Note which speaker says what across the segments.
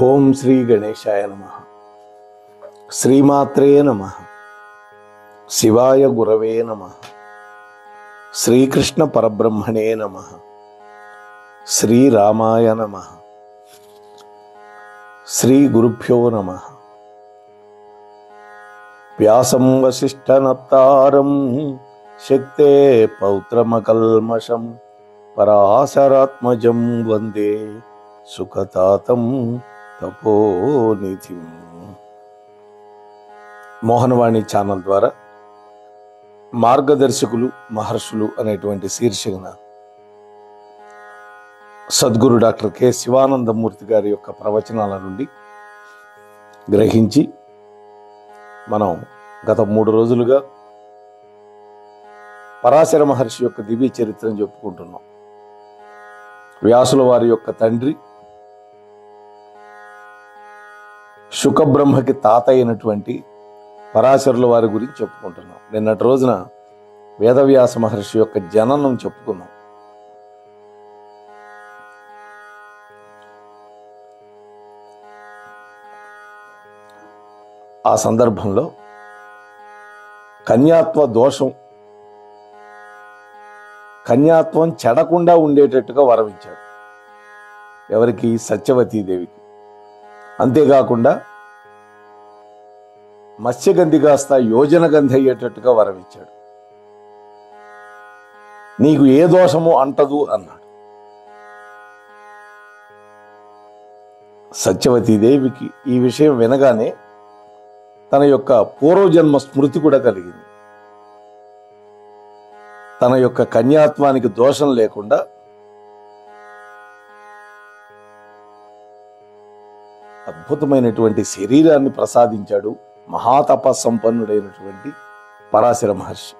Speaker 1: ఓం శ్రీ గణేశాయ నమః. శ్రీమాత్రే నమః. శివాయ గురవే నమః. శ్రీకృష్ణ పరబ్రహ్మణే నమః. శ్రీరామాయ నమః. శ్రీ గురుభ్యో నమః. వ్యాసం వసిష్ఠనప్తారం శక్తే పౌత్రమకల్మషం పరాశరాత్మజం వందే సుఖతాతం తపోనిధిం. మోహనవాణి ఛానల్ ద్వారా మార్గదర్శకులు మహర్షులు అనేటువంటి శీర్షికన సద్గురు డాక్టర్ కె శివానందమూర్తి గారి యొక్క ప్రవచనాల నుండి గ్రహించి మనం గత 3 రోజులుగా పరాశర మహర్షి యొక్క దివ్య చరిత్రను చెప్పుకుంటున్నాం. వ్యాసుల వారి యొక్క తండ్రి, శుకబ్రహ్మకి తాత అయినటువంటి పరాశరుల వారి గురించి చెప్పుకుంటున్నాం. నిన్నటి రోజున వేదవ్యాస మహర్షి యొక్క జననం చెప్పుకున్నాం. ఆ సందర్భంలో కన్యాత్వం చెడకుండా ఉండేటట్టుగా వరమిచ్చాడు. ఎవరికి? సత్యవతీదేవికి. అంతేకాకుండా మత్స్యగంధి కాస్త యోజనగంధి అయ్యేటట్టుగా వరమిచ్చాడు. నీకు ఏ దోషము అంటదు అన్నాడు. సత్యవతీదేవికి ఈ విషయం వినగానే తన యొక్క పూర్వజన్మ స్మృతి కూడా కలిగింది. తన యొక్క కన్యాత్వానికి దోషం లేకుండా అద్భుతమైనటువంటి శరీరాన్ని ప్రసాదించాడు మహాతపస్సంపన్నుడైనటువంటి పరాశర మహర్షి.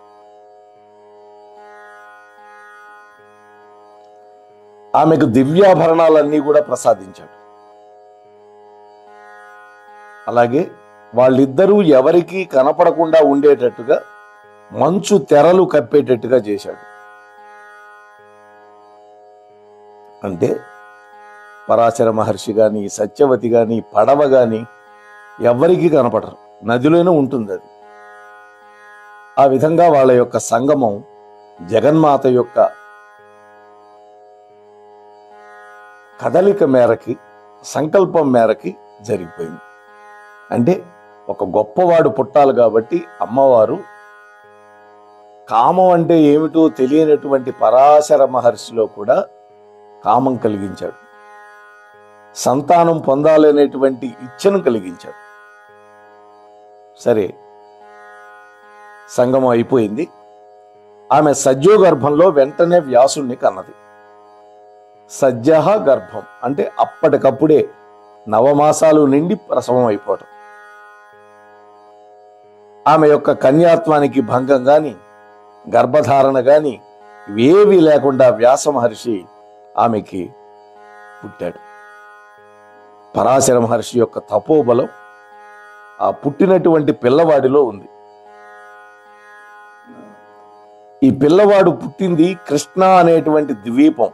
Speaker 1: ఆమెకు దివ్యాభరణాలన్నీ కూడా ప్రసాదించాడు. అలాగే వాళ్ళిద్దరూ ఎవరికీ కనపడకుండా ఉండేటట్టుగా మంచు తెరలు కప్పేటట్టుగా చేశాడు. అంటే పరాశర మహర్షి గాని, సత్యవతి గాని, పడవ గాని ఎవరికీ కనపడరు, నదిలోనే ఉంటుంది అది. ఆ విధంగా వాళ్ళ యొక్క సంగమం జగన్మాత యొక్క కదలిక మేరకి, సంకల్పం మేరకి జరిగిపోయింది. అంటే ఒక గొప్పవాడు పుట్టాలి కాబట్టి అమ్మవారు కామం అంటే ఏమిటో తెలియనటువంటి పరాశర మహర్షిలో కూడా కామం కలిగించాడు. సంతానం పొందాలనేటువంటి ఇచ్ఛను కలిగించాడు. సరే, సంగమం అయిపోయింది. ఆమె సజ్జో గర్భంలో వెంటనే వ్యాసుణ్ణి కన్నది. సజ్జహ గర్భం అంటే అప్పటికప్పుడే 9 మాసాలు నిండి ప్రసవం అయిపోవటం. ఆమె యొక్క కన్యాత్వానికి భంగం గాని, గర్భధారణ గాని ఇవేవీ లేకుండా వ్యాస మహర్షి ఆమెకి పుట్టాడు. పరాశర మహర్షి యొక్క తపోబలం ఆ పుట్టినటువంటి పిల్లవాడిలో ఉంది. ఈ పిల్లవాడు పుట్టింది కృష్ణ అనేటువంటి ద్వీపం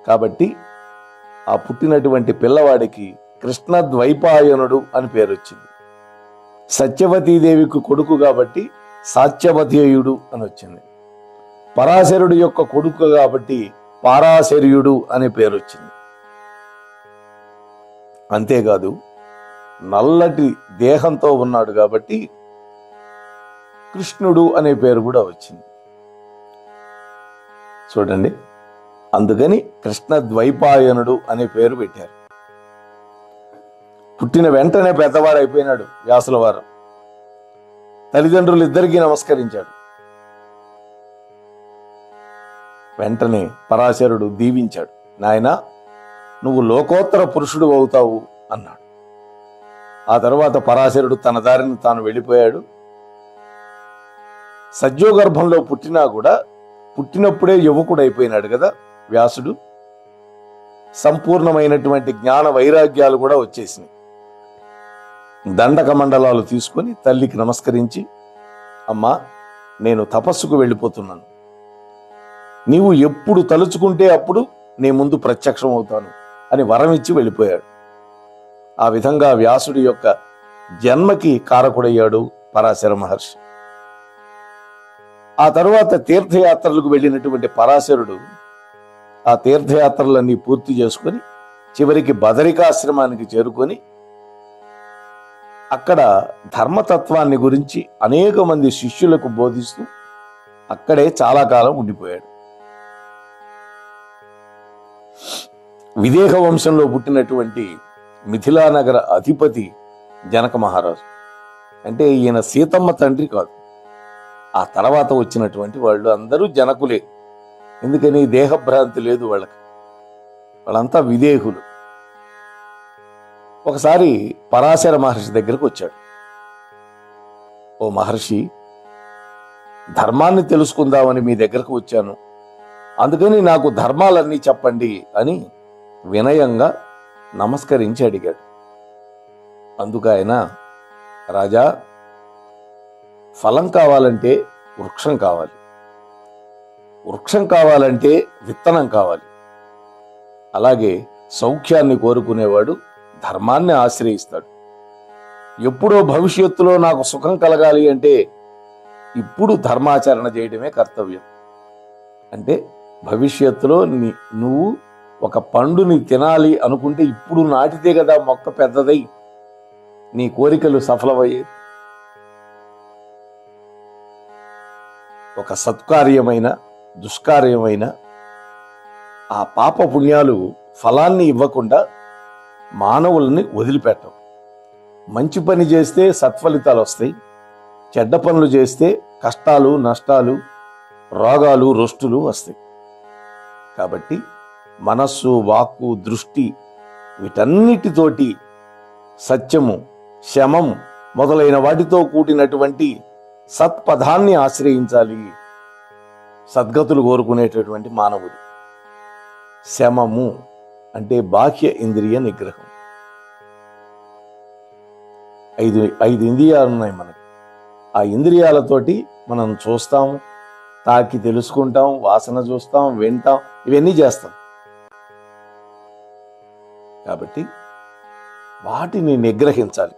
Speaker 1: కాబట్టి ఆ పుట్టినటువంటి పిల్లవాడికి కృష్ణ ద్వైపాయనుడు అని పేరు వచ్చింది. సత్యవతీదేవికి కొడుకు కాబట్టి సాత్యవతేయుడు అని వచ్చింది. పరాశరుడు యొక్క కొడుకు కాబట్టి పారాశర్యుడు అనే పేరు వచ్చింది. అంతేకాదు, నల్లటి దేహంతో ఉన్నాడు కాబట్టి కృష్ణుడు అనే పేరు కూడా వచ్చింది. చూడండి, అందుకని కృష్ణ ద్వైపాయనుడు అనే పేరు పెట్టారు. పుట్టిన వెంటనే పెద్దవాడైపోయినాడు వ్యాసుల వారు. తల్లిదండ్రులు ఇద్దరికీ నమస్కరించాడు. వెంటనే పరాశరుడు దీవించాడు. నాయనా, నువ్వు లోకోత్తర పురుషుడు అవుతావు అన్నాడు. ఆ తర్వాత పరాశరుడు తన దారిని తాను వెళ్ళిపోయాడు. సజ్జోగర్భంలో పుట్టినా కూడా పుట్టినప్పుడే యువకుడు అయిపోయినాడు కదా వ్యాసుడు. సంపూర్ణమైనటువంటి జ్ఞాన వైరాగ్యాలు కూడా వచ్చేసినాయి. దండక మండలాలు తీసుకొని తల్లికి నమస్కరించి, అమ్మా, నేను తపస్సుకు వెళ్ళిపోతున్నాను. నీవు ఎప్పుడు తలుచుకుంటే అప్పుడు నీ ముందు ప్రత్యక్షం అవుతాను అని వరం ఇచ్చి వెళ్ళిపోయాడు. ఆ విధంగా వ్యాసుడి యొక్క జన్మకి కారకుడయ్యాడు పరాశర మహర్షి. ఆ తరువాత తీర్థయాత్రలకు వెళ్ళినటువంటి పరాశరుడు ఆ తీర్థయాత్రలన్నీ పూర్తి చేసుకొని చివరికి బదరికాశ్రమానికి చేరుకొని అక్కడ ధర్మతత్వాన్ని గురించి అనేక మంది శిష్యులకు బోధిస్తూ అక్కడే చాలా కాలం ఉండిపోయాడు. విదేహ వంశంలో పుట్టినటువంటి మిథిలానగర అధిపతి జనక మహారాజు. అంటే ఈయన సీతమ్మ తండ్రి కాదు, ఆ తర్వాత వచ్చినటువంటి వాళ్ళు అందరూ జనకులే. ఎందుకని దేహభ్రాంతి లేదు వాళ్ళకి, వాళ్ళంతా విదేహులు. ఒకసారి పరాశర మహర్షి దగ్గరకు వచ్చాడు. ఓ మహర్షి, ధర్మాన్ని తెలుసుకుందామని మీ దగ్గరకు వచ్చాను, అందుకని నాకు ధర్మాలన్నీ చెప్పండి అని వినయంగా నమస్కరించి అడిగాడు. అందుకు ఆయన, రాజా, ఫలం కావాలంటే వృక్షం కావాలి, వృక్షం కావాలంటే విత్తనం కావాలి, అలాగే సౌఖ్యాన్ని కోరుకునేవాడు ధర్మాన్ని ఆశ్రయిస్తాడు. ఎప్పుడో భవిష్యత్తులో నాకు సుఖం కలగాలి అంటే ఇప్పుడు ధర్మాచరణ చేయడమే కర్తవ్యం. అంటే భవిష్యత్తులో నువ్వు ఒక పండుని తినాలి అనుకుంటే ఇప్పుడు నాటితే కదా మొక్క పెద్దదై నీ కోరికలు సఫలమయ్యేది. ఒక సత్కార్యమైన దుష్కార్యమైన ఆ పాప పుణ్యాలు ఫలాన్ని ఇవ్వకుండా మానవుల్ని వదిలిపెట్టవు. మంచి పని చేస్తే సత్ఫలితాలు వస్తాయి, చెడ్డ పనులు చేస్తే కష్టాలు, నష్టాలు, రోగాలు, రొష్టులు వస్తాయి. కాబట్టి మనస్సు, వాక్కు, దృష్టి వీటన్నిటితోటి సత్యము, శమం మొదలైన వాటితో కూడినటువంటి సత్పదాన్ని ఆశ్రయించాలి సద్గతులు కోరుకునేటటువంటి మానవుడు. శమము అంటే బాహ్య ఇంద్రియ నిగ్రహం. ఐదు ఇంద్రియాలు ఉన్నాయి మనకి. ఆ ఇంద్రియాలతోటి మనం చూస్తాం, తాకి తెలుసుకుంటాం, వాసన చూస్తాం, వింటాం, ఇవన్నీ చేస్తాం. కాబట్టి వాటిని నిగ్రహించాలి.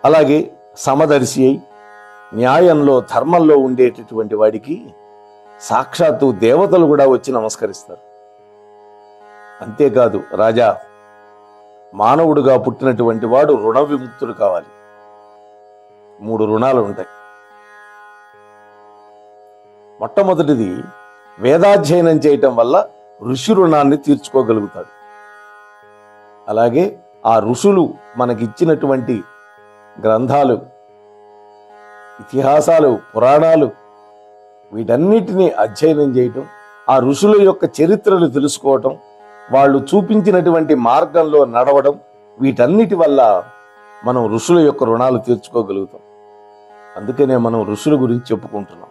Speaker 1: అలాగే సమదర్శి అయి న్యాయంలో, ధర్మంలో ఉండేటటువంటి వాడికి సాక్షాత్తు దేవతలు కూడా వచ్చి నమస్కరిస్తారు. అంతేకాదు రాజా, మానవుడుగా పుట్టినటువంటి వాడు రుణ విముక్తుడు కావాలి. 3 రుణాలు ఉంటాయి. మొట్టమొదటిది, వేదాధ్యయనం చేయటం వల్ల ఋషి రుణాన్ని తీర్చుకోగలుగుతాడు. అలాగే ఆ ఋషులు మనకిచ్చినటువంటి గ్రంథాలు, ఇతిహాసాలు, పురాణాలు వీటన్నిటినీ అధ్యయనం చేయటం, ఆ ఋషుల యొక్క చరిత్రలు తెలుసుకోవటం, వాళ్ళు చూపించినటువంటి మార్గంలో నడవడం, వీటన్నిటి వల్ల మనం ఋషుల యొక్క రుణాలు తీర్చుకోగలుగుతాం. అందుకనే మనం ఋషుల గురించి చెప్పుకుంటున్నాం.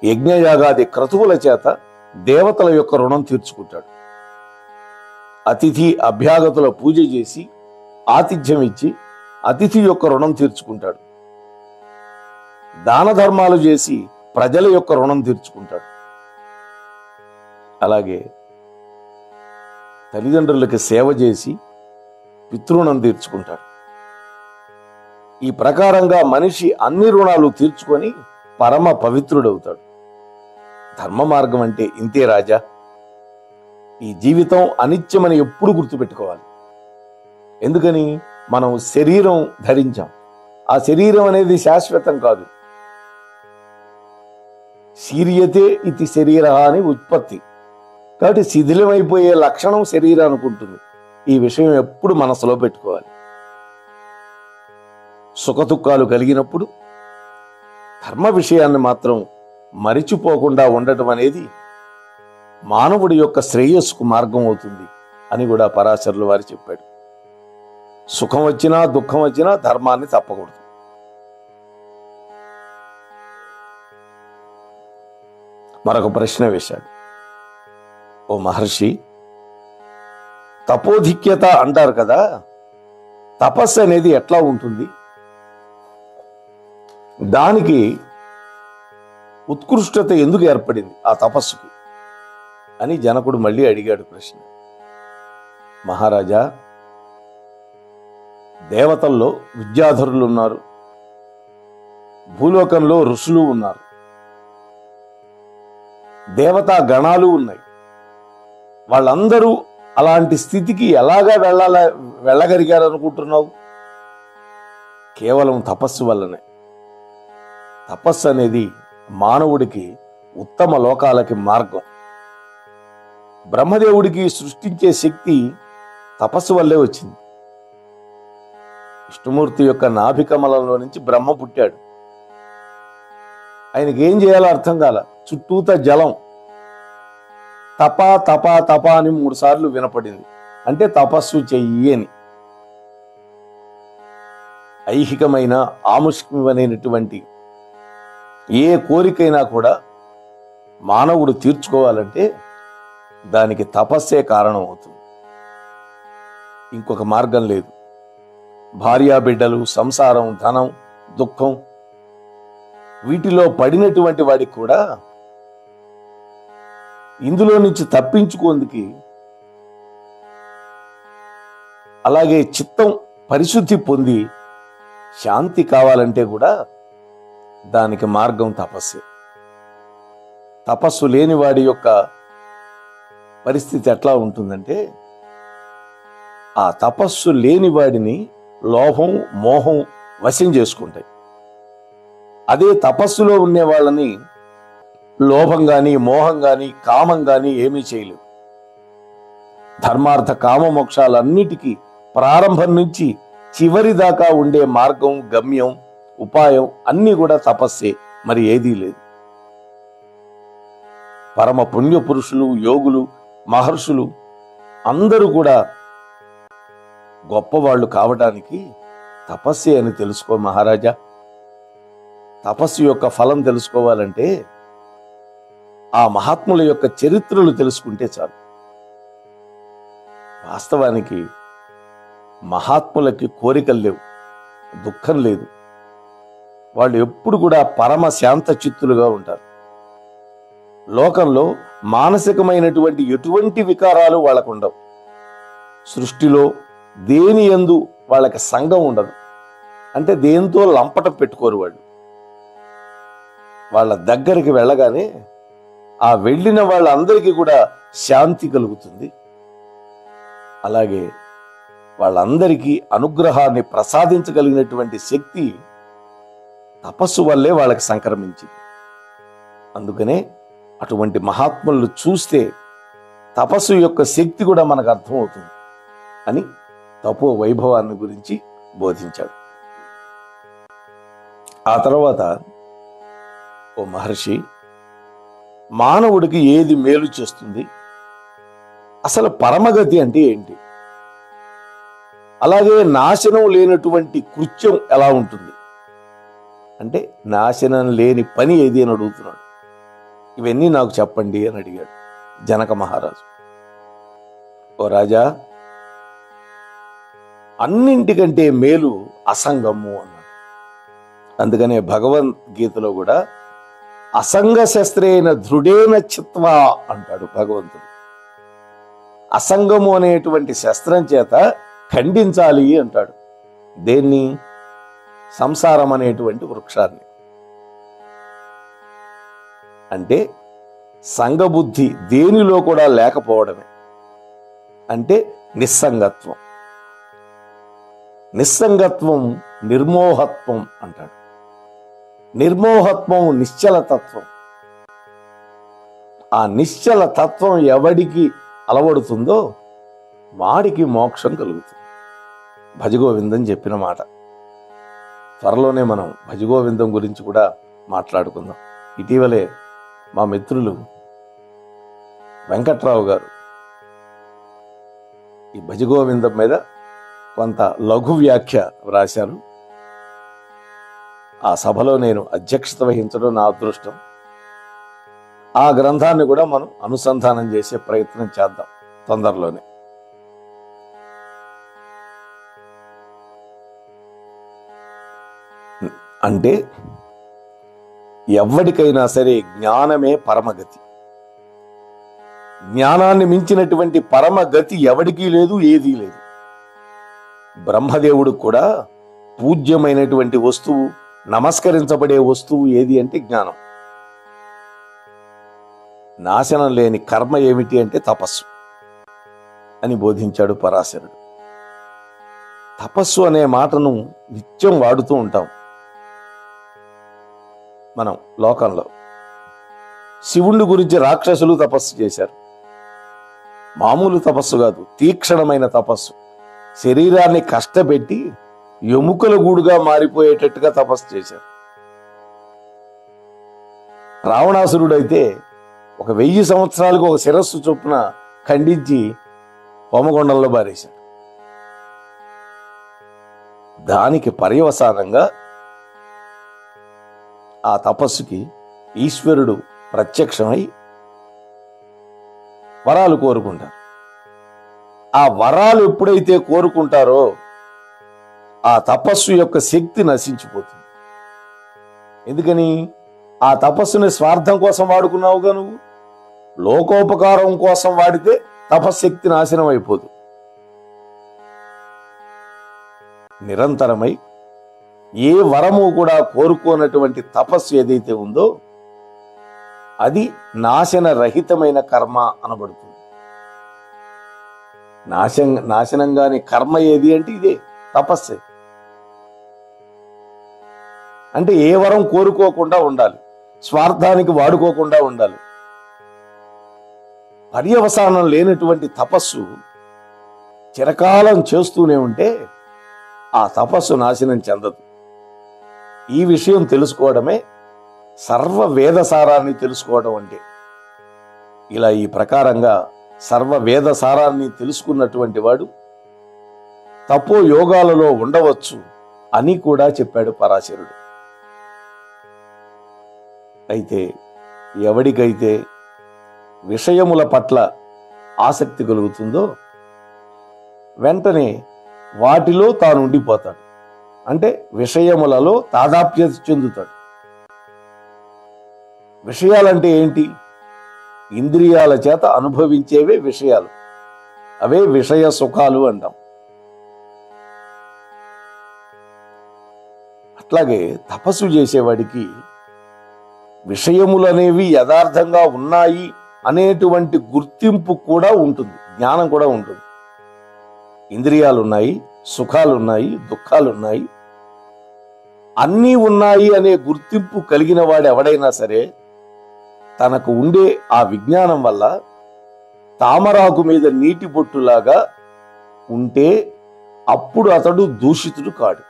Speaker 1: యజ్ఞయాగాది క్రతువుల చేత దేవతల యొక్క రుణం తీర్చుకుంటాడు. అతిథి అభ్యాగతుల పూజ చేసి ఆతిథ్యం ఇచ్చి అతిథి యొక్క రుణం తీర్చుకుంటాడు. దాన ధర్మాలు చేసి ప్రజల యొక్క రుణం తీర్చుకుంటాడు. అలాగే తల్లిదండ్రులకి సేవ చేసి పితృణం తీర్చుకుంటాడు. ఈ ప్రకారంగా మనిషి అన్ని రుణాలు తీర్చుకొని పరమ పవిత్రుడవుతాడు. ధర్మ మార్గం అంటే ఇంతే రాజా. ఈ జీవితం అనిత్యమని ఎప్పుడు గుర్తుపెట్టుకోవాలి. ఎందుకని? మనం శరీరం ధరించాం. ఆ శరీరం అనేది శాశ్వతం కాదు. శీర్యతే ఇది శరీర అని ఉత్పత్తి. కాబట్టి శిథిలమైపోయే లక్షణం శరీరానికి ఉంటుంది. ఈ విషయం ఎప్పుడు మనసులో పెట్టుకోవాలి. సుఖదుఖాలు కలిగినప్పుడు ధర్మ విషయాన్ని మాత్రం మరిచిపోకుండా ఉండటం అనేది మానవుడి యొక్క శ్రేయస్సుకు మార్గం అవుతుంది అని కూడా పరాశరులు వారు చెప్పాడు. సుఖం వచ్చినా దుఃఖం వచ్చినా ధర్మాన్ని తప్పకూడదు. మరొక ప్రశ్న వేశాడు. ఓ మహర్షి, తపోధిక్యత అంటారు కదా, తపస్సు అనేది ఎట్లా ఉంటుంది? దానికి ఉత్కృష్టత ఎందుకు ఏర్పడింది ఆ తపస్సుకి అని జనకుడు మళ్ళీ అడిగాడు ప్రశ్న. మహారాజా, దేవతల్లో విద్యాధరులు ఉన్నారు, భూలోకంలో ఋషులు ఉన్నారు, దేవతా గణాలు ఉన్నాయి. వాళ్ళందరూ అలాంటి స్థితికి ఎలాగా వెళ్ళగలిగారు అనుకుంటున్నావు? కేవలం తపస్సు వల్లనే. తపస్సు అనేది మానవుడికి ఉత్తమ లోకాలకి మార్గం. బ్రహ్మదేవుడికి సృష్టించే శక్తి తపస్సు వల్లే వచ్చింది. విష్ణుమూర్తి యొక్క నాభికమలంలో నుంచి బ్రహ్మ పుట్టాడు. ఆయనకి ఏం చేయాలో అర్థం కాల. చుట్టూత జలం. తపా తపా తపా అని 3 సార్లు వినపడింది. అంటే తపస్సు చెయ్యి అని. ఐహికమైన ఆముష్మికమైనటువంటి ఏ కోరికైనా కూడా మానవుడు తీర్చుకోవాలంటే దానికి తపస్సే కారణం అవుతుంది. ఇంకొక మార్గం లేదు. భార్యాబిడ్డలు, సంసారం, ధనం, దుఃఖం వీటిలో పడినటువంటి వాడికి కూడా ఇందులో నుంచి తప్పించుకోందుకి, అలాగే చిత్తం పరిశుద్ధి పొంది శాంతి కావాలంటే కూడా దానికి మార్గం తపస్సే. తపస్సు లేని వాడి యొక్క పరిస్థితి ఎట్లా ఉంటుందంటే, ఆ తపస్సు లేని వాడిని లోభం, మోహం వశం చేసుకుంటాయి. అదే తపస్సులో ఉండే వాళ్ళని లోభం గాని, మోహం గాని, కామం గాని ఏమీ చేయలేవు. ధర్మార్థ కామ మోక్షాలన్నిటికీ ప్రారంభం నుంచి చివరి దాకా ఉండే మార్గం, గమ్యం, ఉపాయం అన్నీ కూడా తపస్సే, మరి ఏదీ లేదు. పరమ పుణ్య పురుషులు, యోగులు, మహర్షులు అందరూ కూడా గొప్పవాళ్ళు కావడానికి తపస్సే అని తెలుసుకో మహారాజా. తపస్సు యొక్క ఫలం తెలుసుకోవాలంటే ఆ మహాత్ముల యొక్క చరిత్రలు తెలుసుకుంటే చాలు. వాస్తవానికి మహాత్ములకి కోరికలు లేవు, దుఃఖం లేదు. వాళ్ళు ఎప్పుడు కూడా పరమ శాంత చిత్తులుగా ఉంటారు. లోకంలో మానసికమైనటువంటి ఎటువంటి వికారాలు వాళ్ళకు ఉండవు. సృష్టిలో దేని యందు వాళ్ళకి సంఘం ఉండదు. అంటే దేంతో లంపటం పెట్టుకోరు వాళ్ళు. వాళ్ళ దగ్గరికి వెళ్ళగానే ఆ వెళ్ళిన వాళ్ళందరికీ కూడా శాంతి కలుగుతుంది. అలాగే వాళ్ళందరికీ అనుగ్రహాన్ని ప్రసాదించగలిగినటువంటి శక్తి తపస్సు వల్లే వాళ్ళకి సంక్రమించింది. అందుకనే అటువంటి మహాత్ములను చూస్తే తపస్సు యొక్క శక్తి కూడా మనకు అర్థమవుతుంది అని తపో వైభవాన్ని గురించి బోధించాడు. ఆ తర్వాత, ఓ మహర్షి, మానవుడికి ఏది మేలు చేస్తుంది, అసలు పరమగతి అంటే ఏంటి, అలాగే నాశనం లేనటువంటి కృత్యం ఎలా ఉంటుంది అంటే నాశనం లేని పని ఏది అని అడుగుతున్నాడు. ఇవన్నీ నాకు చెప్పండి అని అడిగాడు జనక మహారాజు. ఓ రాజా, అన్నింటికంటే మేలు అసంగము అన్నాడు. అందుకనే భగవద్గీతలో కూడా అసంగ శస్త్రేణ దృఢేన చిత్వా అంటాడు భగవంతుడు. అసంగము అనేటువంటి శస్త్రం చేత ఖండించాలి అంటాడు. దేన్ని? సంసారం అనేటువంటి వృక్షాన్ని. అంటే సంగబుద్ధి దేనిలో కూడా లేకపోవడమే. అంటే నిస్సంగత్వం. నిస్సంగత్వం నిర్మోహత్వం అంటాడు. నిర్మోహత్వం నిశ్చలతత్వం. ఆ నిశ్చల తత్వం ఎవడికి అలవడుతుందో వాడికి మోక్షం కలుగుతుంది. భజగోవిందం చెప్పిన మాట. త్వరలోనే మనం భజగోవిందం గురించి కూడా మాట్లాడుకుందాం. ఇటీవలే మా మిత్రులు వెంకట్రావు గారు ఈ భజగోవిందం మీద కొంత లఘు వ్యాఖ్య వ్రాశారు. ఆ సభలో నేను అధ్యక్షత వహించడం నా అదృష్టం. ఆ గ్రంథాన్ని కూడా మనం అనుసంధానం చేసే ప్రయత్నం చేద్దాం తొందరలోనే. అంటే ఎవరికైనా సరే జ్ఞానమే పరమగతి. జ్ఞానాన్ని మించినటువంటి పరమ గతి ఎవడికి లేదు, ఏదీ లేదు. బ్రహ్మదేవుడు కూడా పూజ్యమైనటువంటి వస్తువు, నమస్కరించబడే వస్తువు ఏది అంటే జ్ఞానం. నాశనం లేని కర్మ ఏమిటి అంటే తపస్సు అని బోధించాడు పరాశరుడు. తపస్సు అనే మాటను నిత్యం వాడుతూ ఉంటాం మనం లోకంలో. శివుణ్ణి గురించి రాక్షసులు తపస్సు చేశారు. మామూలు తపస్సు కాదు, తీక్షణమైన తపస్సు. శరీరాన్ని కష్టపెట్టి ఎముకల గూడుగా మారిపోయేటట్టుగా తపస్సు చేశారు. రావణాసురుడైతే 1000 సంవత్సరాలకు ఒక శిరస్సు చొప్పున ఖండించి హోమగుండంలో బారేశాడు. దానికి పర్యవసానంగా ఆ తపస్సుకి ఈశ్వరుడు ప్రత్యక్షమై వరాలు కోరుకుంటారు. ఆ వరాలు ఎప్పుడైతే కోరుకుంటారో ఆ తపస్సు యొక్క శక్తి నశించిపోతుంది. ఎందుకని? ఆ తపస్సుని స్వార్థం కోసం వాడుకున్నావుగా నువ్వు. లోకోపకారం కోసం వాడితే తపశ్శక్తి నాశనం అయిపోదు. నిరంతరమై ఏ వరము కూడా కోరుకోనటువంటి తపస్సు ఏదైతే ఉందో అది నాశన రహితమైన కర్మ అనబడుతుంది. నాశనంగాని కర్మ ఏది అంటే ఇదే తపస్సే. అంటే ఏ వరం కోరుకోకుండా ఉండాలి, స్వార్థానికి వాడుకోకుండా ఉండాలి. పర్యవసానం లేనటువంటి తపస్సు చిరకాలం చేస్తూనే ఉంటే ఆ తపస్సు నాశనం చెందదు. ఈ విషయం తెలుసుకోవడమే సర్వ వేదసారాన్ని తెలుసుకోవడం అంటే. ఇలా ఈ ప్రకారంగా సర్వ వేదసారాన్ని తెలుసుకున్నటువంటి వాడు తపో యోగాలలో ఉండవచ్చు అని కూడా చెప్పాడు పరాశరుడు. అయితే ఎవడికైతే విషయముల పట్ల ఆసక్తి కలుగుతుందో వెంటనే వాటిలో తాను ఉండిపోతాడు. అంటే విషయములలో తాదాప్యత చెందుతాడు. విషయాలంటే ఏంటి? ఇంద్రియాల చేత అనుభవించేవే విషయాలు. అవే విషయ సుఖాలు అంటాం. అట్లాగే తపస్సు చేసేవాడికి విషయములనేవి యథార్థంగా ఉన్నాయి అనేటువంటి గుర్తింపు కూడా ఉంటుంది, జ్ఞానం కూడా ఉంటుంది. ఇంద్రియాలు ఉన్నాయి, సుఖాలు ఉన్నాయి, దుఃఖాలు ఉన్నాయి, అన్నీ ఉన్నాయి అనే గుర్తింపు కలిగిన వాడు ఎవడైనా సరే తనకు ఉండే ఆ విజ్ఞానం వల్ల తామరాకు మీద నీటి బొట్టులాగా ఉంటే అప్పుడు అతడు దూషితుడు కాడు.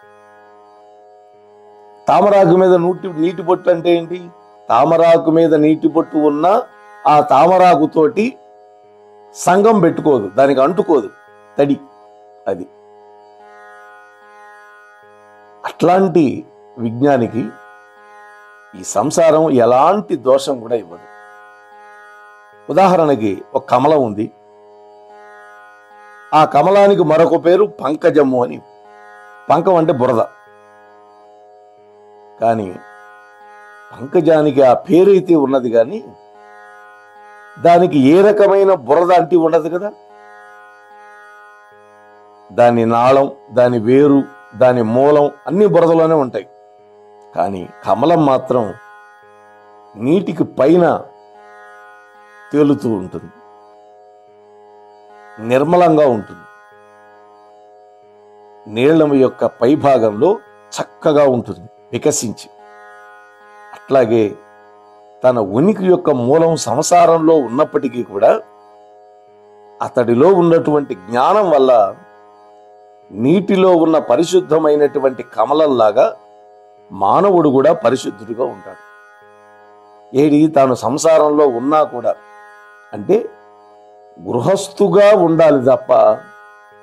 Speaker 1: తామరాకు మీద నీటి బొట్టు అంటే ఏంటి? తామరాకు మీద నీటి బొట్టు ఉన్న ఆ తామరాకుతోటి సంగం పెట్టుకోదు, దానికి అంటుకోదు, తడి అది. అట్లాంటి విజ్ఞానికి ఈ సంసారం ఎలాంటి దోషం కూడా ఇవ్వదు. ఉదాహరణకి ఒక కమలం ఉంది. ఆ కమలానికి మరొక పేరు పంకజము అని. పంకం అంటే బురద. కానీ పంకజానికి ఆ పేరైతే ఉన్నది, కానీ దానికి ఏ రకమైన బురద అంటి ఉండదు కదా. దాని నాళం, దాని వేరు, దాని మూలం అన్ని బురదలోనే ఉంటాయి. కానీ కమలం మాత్రం నీటికి పైన తేలుతూ ఉంటుంది, నిర్మలంగా ఉంటుంది. నీళ్ల యొక్క పైభాగంలో చక్కగా ఉంటుంది వికసించి. అట్లాగే తన ఉనికి యొక్క మూలం సంసారంలో ఉన్నప్పటికీ కూడా అతడిలో ఉన్నటువంటి జ్ఞానం వల్ల నీటిలో ఉన్న పరిశుద్ధమైనటువంటి కమలంలాగా మానవుడు కూడా పరిశుద్ధుడిగా ఉంటాడు. ఏడి తాను సంసారంలో ఉన్నా కూడా, అంటే గృహస్థుగా ఉండాలి తప్ప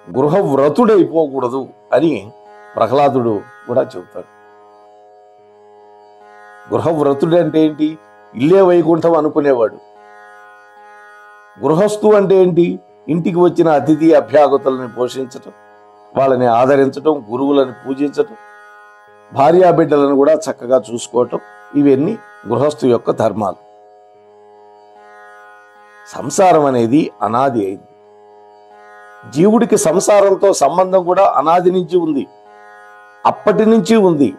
Speaker 1: గృహవ్రతుడైపోకూడదు అని ప్రహ్లాదుడు కూడా చెబుతాడు. గృహవ్రతుడు అంటే ఏంటి? ఇల్లే వైకుంఠం అనుకునేవాడు. గృహస్థు అంటే ఏంటి? ఇంటికి వచ్చిన అతిథి అభ్యాగతులను పోషించటం, వాళ్ళని ఆదరించటం, గురువులను పూజించటం, భార్యాబిడ్డలను కూడా చక్కగా చూసుకోవటం, ఇవన్నీ గృహస్థు యొక్క ధర్మాలు. సంసారం అనేది అనాది అయింది. జీవుడికి సంసారంతో సంబంధం కూడా అనాది నుంచి ఉంది, అప్పటి నుంచి ఉంది.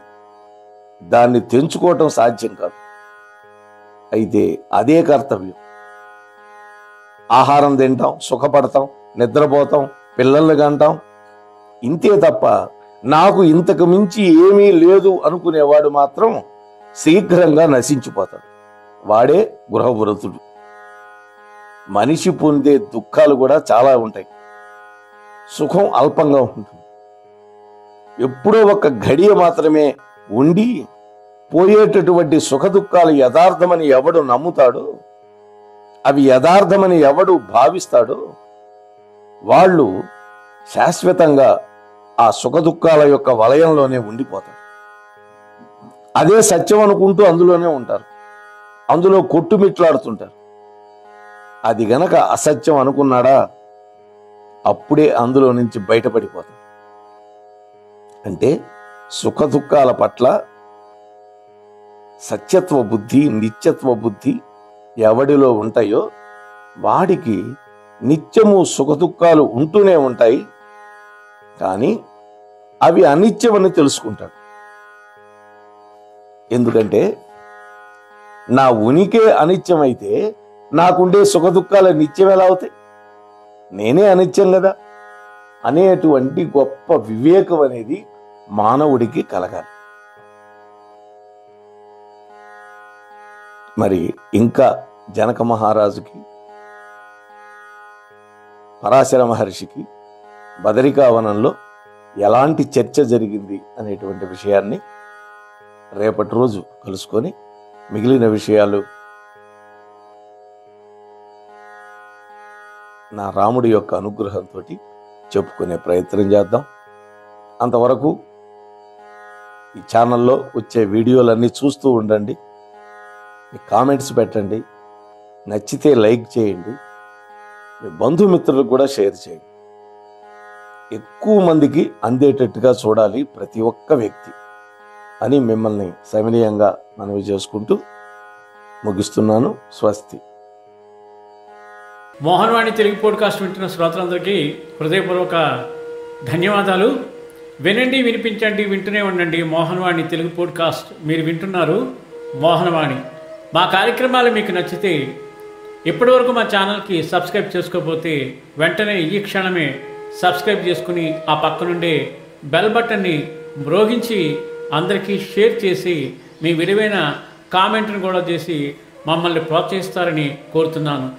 Speaker 1: దాన్ని తెంచుకోవటం సాధ్యం కాదు. అయితే అదే కర్తవ్యం. ఆహారం తింటాం, సుఖపడతాం, నిద్రపోతాం, పిల్లల్ని కంటాం, ఇంతే తప్ప నాకు ఇంతకు మించి ఏమీ లేదు అనుకునేవాడు మాత్రం శీఘ్రంగా నశించిపోతాడు. వాడే గృహవృతుడు. మనిషి పొందే దుఃఖాలు కూడా చాలా ఉంటాయి. సుఖం అల్పంగా ఉంటుంది. ఎప్పుడో ఒక గడియ మాత్రమే ఉండి పోయేటటువంటి సుఖ దుఃఖాలు యథార్థమని ఎవడు నమ్ముతాడో, అవి యథార్థమని ఎవడు భావిస్తాడో వాళ్ళు శాశ్వతంగా ఆ సుఖ దుఃఖాల యొక్క వలయంలోనే ఉండిపోతారు. అదే సత్యం అనుకుంటూ అందులోనే ఉంటారు, అందులో కొట్టుమిట్లాడుతుంటారు. అది గనక అసత్యం అనుకున్నాడా అప్పుడే అందులో నుంచి బయటపడిపోతాడు. అంటే సుఖ దుఃఖాల పట్ల సత్యత్వ బుద్ధి, నిత్యత్వ బుద్ధి ఎవడిలో ఉంటాయో వాడికి నిత్యము సుఖ దుఃఖాలు ఉంటూనే ఉంటాయి, కానీ అవి అనిత్యమని తెలుసుకుంటాడు. ఎందుకంటే నా ఉనికే అనిత్యమైతే నాకుండే సుఖ దుఃఖాలు నిత్యం ఎలా అవుతాయి? నేనే అనిత్యం కదా అనేటువంటి గొప్ప వివేకం అనేది మానవుడికి కలగాలి. మరి ఇంకా జనక మహారాజుకి, పరాశర మహర్షికి బదరికావనంలో ఎలాంటి చర్చ జరిగింది అనేటువంటి విషయాన్ని రేపటి రోజు కలుసుకొని మిగిలిన విషయాలు నా రాముడి యొక్క అనుగ్రహంతో చెప్పుకునే ప్రయత్నం చేద్దాం. అంతవరకు ఈ ఛానల్లో వచ్చే వీడియోలన్నీ చూస్తూ ఉండండి, మీ కామెంట్స్ పెట్టండి, నచ్చితే లైక్ చేయండి, మీ బంధుమిత్రులకు కూడా షేర్ చేయండి. ఎక్కువ మందికి అందేటట్టుగా చూడాలి ప్రతి ఒక్క వ్యక్తి అని మిమ్మల్ని సవినయంగా మనవి చేసుకుంటూ ముగిస్తున్నాను. స్వస్తి.
Speaker 2: మోహన్వాణి తెలుగు పోడ్కాస్ట్ వింటున్న శ్రోతలందరికీ హృదయపూర్వక ధన్యవాదాలు. వినండి, వినిపించండి, వింటూనే ఉండండి మోహన్వాణి తెలుగు పోడ్కాస్ట్. మీరు వింటున్నారు మోహన్వాణి. మా కార్యక్రమాలు మీకు నచ్చితే ఇప్పటివరకు మా ఛానల్కి సబ్స్క్రైబ్ చేసుకోకపోతే వెంటనే ఈ క్షణమే సబ్స్క్రైబ్ చేసుకుని ఆ పక్క నుండే బెల్ బటన్ని మ్రోగించి అందరికీ షేర్ చేసి మీ విలువైన కామెంట్ను కూడా చేసి మమ్మల్ని ప్రోత్సహిస్తారని కోరుతున్నాను.